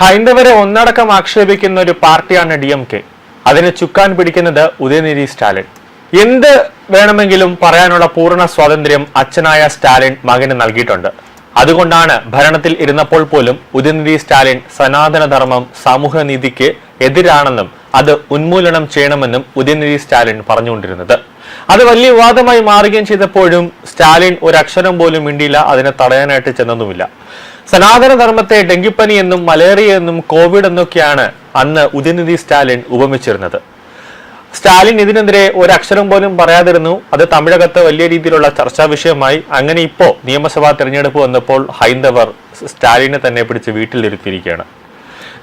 ഹൈന്ദവരെ ഒന്നടക്കം ആക്ഷേപിക്കുന്ന ഒരു പാർട്ടിയാണ് DMK. അതിനെ ചുക്കാൻ പിടിക്കുന്നത് ഉദയനിധി സ്റ്റാലിൻ. എന്ത് വേണമെങ്കിലും പറയാനുള്ള പൂർണ്ണ സ്വാതന്ത്ര്യം അച്ഛനായ സ്റ്റാലിൻ മകന് നൽകിയിട്ടുണ്ട്. അതുകൊണ്ടാണ് ഭരണത്തിൽ ഇരുന്നപ്പോൾ പോലും ഉദയനിധി സ്റ്റാലിൻ സനാതനധർമ്മം സാമൂഹ്യനീതിക്ക് എതിരാണെന്നും അത് ഉന്മൂലനം ചെയ്യണമെന്നും ഉദയനിധി സ്റ്റാലിൻ പറഞ്ഞുകൊണ്ടിരുന്നത്. അത് വലിയ വിവാദമായി മാറുകയും ചെയ്തപ്പോഴും സ്റ്റാലിൻ ഒരക്ഷരം പോലും മിണ്ടിയില്ല, അതിനെ തടയാനായിട്ട് ചെന്നതുമില്ല. സനാതനധർമ്മത്തെ ഡെങ്കിപ്പനി എന്നും മലേറിയ എന്നും കോവിഡ് എന്നൊക്കെയാണ് അന്ന് ഉദയനിധി സ്റ്റാലിൻ ഉപമിച്ചിരുന്നത്. സ്റ്റാലിൻ ഇതിനെതിരെ ഒരക്ഷരം പോലും പറയാതിരുന്നു. അത് തമിഴകത്ത് വലിയ രീതിയിലുള്ള ചർച്ചാ വിഷയമായി. അങ്ങനെ ഇപ്പോ നിയമസഭാ തെരഞ്ഞെടുപ്പ് വന്നപ്പോൾ ഹൈന്ദവർ സ്റ്റാലിനെ തന്നെ പിടിച്ച് വീട്ടിലിരുത്തിയിരിക്കുകയാണ്.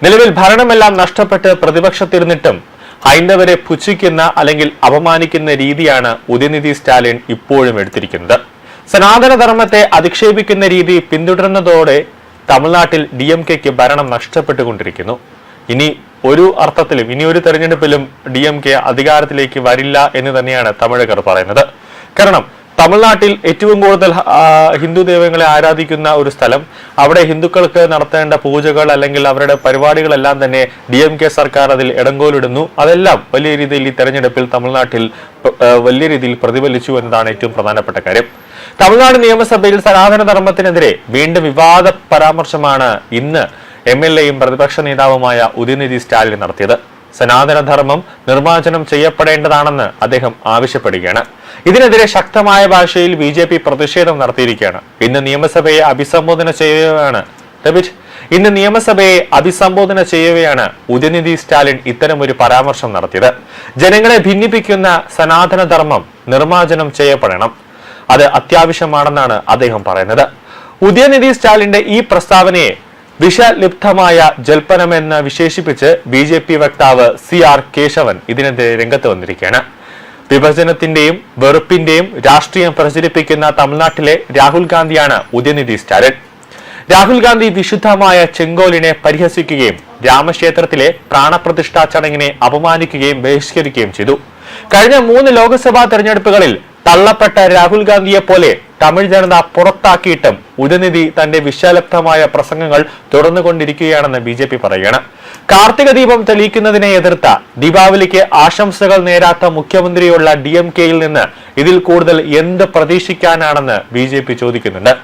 നിലവിൽ ഭരണമെല്ലാം നഷ്ടപ്പെട്ട് പ്രതിപക്ഷത്തിരുന്നിട്ടും ഹൈന്ദവരെ പുച്ഛിക്കുന്ന അല്ലെങ്കിൽ അപമാനിക്കുന്ന രീതിയാണ് ഉദയനിധി സ്റ്റാലിൻ ഇപ്പോഴും എടുത്തിരിക്കുന്നത്. സനാതനധർമ്മത്തെ അധിക്ഷേപിക്കുന്ന രീതി പിന്തുടരുന്നതോടെ തമിഴ്നാട്ടിൽ DMKക്ക് ഭരണം നഷ്ടപ്പെട്ടുകൊണ്ടിരിക്കുന്നു. ഇനി ഒരു അർത്ഥത്തിലും ഇനി ഒരു തെരഞ്ഞെടുപ്പിലും DMK അധികാരത്തിലേക്ക് വരില്ല എന്ന് തന്നെയാണ് തമിഴകർ പറയുന്നത്. കാരണം തമിഴ്നാട്ടിൽ ഏറ്റവും കൂടുതൽ ഹിന്ദു ദൈവങ്ങളെ ആരാധിക്കുന്ന ഒരു സ്ഥലം, അവിടെ ഹിന്ദുക്കൾക്ക് നടത്തേണ്ട പൂജകൾ അല്ലെങ്കിൽ അവരുടെ പരിപാടികളെല്ലാം തന്നെ DMK സർക്കാർ അതിൽ ഇടങ്കോലിടുന്നു. അതെല്ലാം വലിയ രീതിയിൽ ഈ തെരഞ്ഞെടുപ്പിൽ തമിഴ്നാട്ടിൽ വലിയ രീതിയിൽ പ്രതിഫലിച്ചു എന്നതാണ് ഏറ്റവും പ്രധാനപ്പെട്ട കാര്യം. തമിഴ്നാട് നിയമസഭയിൽ സനാതനധർമ്മത്തിനെതിരെ വീണ്ടും വിവാദ പരാമർശമാണ് ഇന്ന് MLAയും പ്രതിപക്ഷ നേതാവുമായ ഉദയനിധി സ്റ്റാലിൻ നടത്തിയത്. സനാതനധർമ്മം നിർമ്മാർജ്ജനം ചെയ്യപ്പെടേണ്ടതാണെന്ന് അദ്ദേഹം ആവശ്യപ്പെടുകയാണ്. ഇതിനെതിരെ ശക്തമായ ഭാഷയിൽ BJP പ്രതിഷേധം നടത്തിയിരിക്കുകയാണ്. ഇന്ന് നിയമസഭയെ അഭിസംബോധന ചെയ്യവെയാണ് ഉദയനിധി സ്റ്റാലിൻ ഇത്തരമൊരു പരാമർശം നടത്തിയത്. ജനങ്ങളെ ഭിന്നിപ്പിക്കുന്ന സനാതനധർമ്മം നിർമ്മാർജ്ജനം ചെയ്യപ്പെടണം, അത് അത്യാവശ്യമാണെന്നാണ് അദ്ദേഹം പറയുന്നത്. ഉദയനിധി സ്റ്റാലിന്റെ ഈ പ്രസ്താവനയെ വിഷലിപ്തമായ ജൽപ്പനമെന്ന് വിശേഷിപ്പിച്ച് BJP വക്താവ് CR കേശവൻ ഇതിനെതിരെ രംഗത്ത് വന്നിരിക്കുകയാണ്. വിഭജനത്തിന്റെയും വെറുപ്പിന്റെയും രാഷ്ട്രീയം പ്രചരിപ്പിക്കുന്ന തമിഴ്നാട്ടിലെ രാഹുൽ ഗാന്ധിയാണ് ഉദയനിധി സ്റ്റാലിൻ. രാഹുൽ ഗാന്ധി വിശുദ്ധമായ ചെങ്കോലിനെ പരിഹസിക്കുകയും രാമക്ഷേത്രത്തിലെ പ്രാണപ്രതിഷ്ഠാ ചടങ്ങിനെ അപമാനിക്കുകയും ബഹിഷ്കരിക്കുകയും ചെയ്തു. കഴിഞ്ഞ 3 ലോക്സഭാ തെരഞ്ഞെടുപ്പുകളിൽ തള്ളപ്പെട്ട രാഹുൽ ഗാന്ധിയെ പോലെ തമിഴ് ജനത പുറത്താക്കിയിട്ടും ഉദയനിധി തന്റെ വിഷലിപ്തമായ പ്രസംഗങ്ങൾ തുടർന്നുകൊണ്ടിരിക്കുകയാണെന്ന് BJP പറയുകയാണ്. കാർത്തിക ദീപം തെളിയിക്കുന്നതിനെ എതിർത്ത ദീപാവലിക്ക് ആശംസകൾ നേരാത്ത മുഖ്യമന്ത്രിയുള്ള DMKയിൽ നിന്ന് ഇതിൽ കൂടുതൽ എന്ത് പ്രതീക്ഷിക്കാനാണെന്ന് BJP ചോദിക്കുന്നുണ്ട്.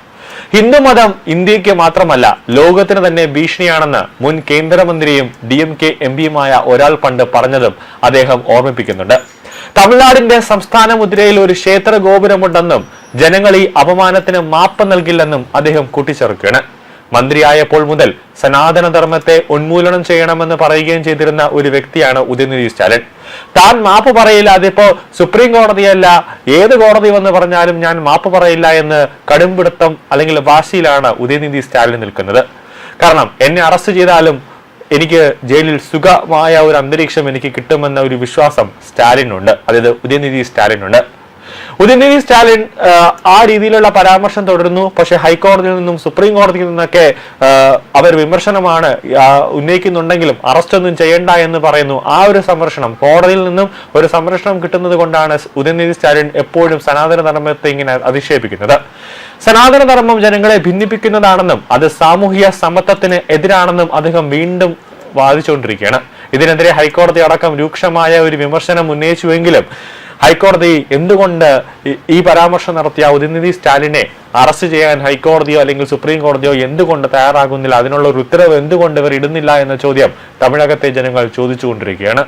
ഹിന്ദുമതം ഇന്ത്യക്ക് മാത്രമല്ല ലോകത്തിന് തന്നെ ഭീഷണിയാണെന്ന് മുൻ കേന്ദ്രമന്ത്രിയും DMK MPയുമായ ഒരാൾ പണ്ട് പറഞ്ഞതും അദ്ദേഹം ഓർമ്മിപ്പിക്കുന്നുണ്ട്. തമിഴ്നാടിന്റെ സംസ്ഥാന മുദ്രയിൽ ഒരു ക്ഷേത്ര ഗോപുരമുണ്ടെന്നും ജനങ്ങൾ ഈ അപമാനത്തിന് മാപ്പ് നൽകില്ലെന്നും അദ്ദേഹം കൂട്ടിച്ചേർക്കുകയാണ്. മന്ത്രിയായപ്പോൾ മുതൽ സനാതനധർമ്മത്തെ ഉന്മൂലനം ചെയ്യണമെന്ന് പറയുകയും ചെയ്തിരുന്ന ഒരു വ്യക്തിയാണ് ഉദയനിധി സ്റ്റാലിൻ. താൻ മാപ്പ് പറയില്ല, അതിപ്പോ സുപ്രീം കോടതിയല്ല ഏത് കോടതി വന്ന് പറഞ്ഞാലും ഞാൻ മാപ്പ് പറയില്ല എന്ന് കടുംപിടുത്തം അല്ലെങ്കിൽ വാശിയിലാണ് ഉദയനിധി സ്റ്റാലിൻ നിൽക്കുന്നത്. കാരണം എന്നെ അറസ്റ്റ് ചെയ്താലും എനിക്ക് ജയിലിൽ സുഖമായ ഒരു അന്തരീക്ഷം എനിക്ക് കിട്ടുമെന്ന ഒരു വിശ്വാസം സ്റ്റാലിനുണ്ട്, അതായത് ഉദയനിധി സ്റ്റാലിനുണ്ട്. ഉദയനിധി സ്റ്റാലിൻ ആ രീതിയിലുള്ള പരാമർശം തുടരുന്നു. പക്ഷെ ഹൈക്കോടതിയിൽ നിന്നും സുപ്രീം കോടതിയിൽ നിന്നൊക്കെ അവർ വിമർശനമാണ് ഉന്നയിക്കുന്നുണ്ടെങ്കിലും അറസ്റ്റ് ഒന്നും ചെയ്യണ്ട എന്ന് പറയുന്നു. ആ ഒരു സംരക്ഷണം കോടതിയിൽ നിന്നും ഒരു സംരക്ഷണം കിട്ടുന്നത് കൊണ്ടാണ് ഉദയനിധി സ്റ്റാലിൻ എപ്പോഴും സനാതനധർമ്മത്തെ ഇങ്ങനെ അധിക്ഷേപിക്കുന്നത്. സനാതനധർമ്മം ജനങ്ങളെ ഭിന്നിപ്പിക്കുന്നതാണെന്നും അത് സാമൂഹിക സമത്വത്തിന് എതിരാണെന്നും അദ്ദേഹം വീണ്ടും വാദിച്ചുകൊണ്ടിരിക്കുകയാണ്. ഇതിനെതിരെ ഹൈക്കോടതി അടക്കം രൂക്ഷമായ ഒരു വിമർശനം ഉന്നയിച്ചുവെങ്കിലും ഹൈക്കോടതി എന്തുകൊണ്ട് ഈ പരാമർശം നടത്തിയ ഉദയനിധി സ്റ്റാലിനെ അറസ്റ്റ് ചെയ്യാൻ ഹൈക്കോടതിയോ അല്ലെങ്കിൽ സുപ്രീം കോടതിയോ എന്തുകൊണ്ട് തയ്യാറാകുന്നില്ല, അതിനുള്ള ഒരു ഉത്തരവ് എന്തുകൊണ്ട് ഇവർ ഇടുന്നില്ല എന്ന ചോദ്യം തമിഴകത്തെ ജനങ്ങൾ ചോദിച്ചുകൊണ്ടിരിക്കുകയാണ്.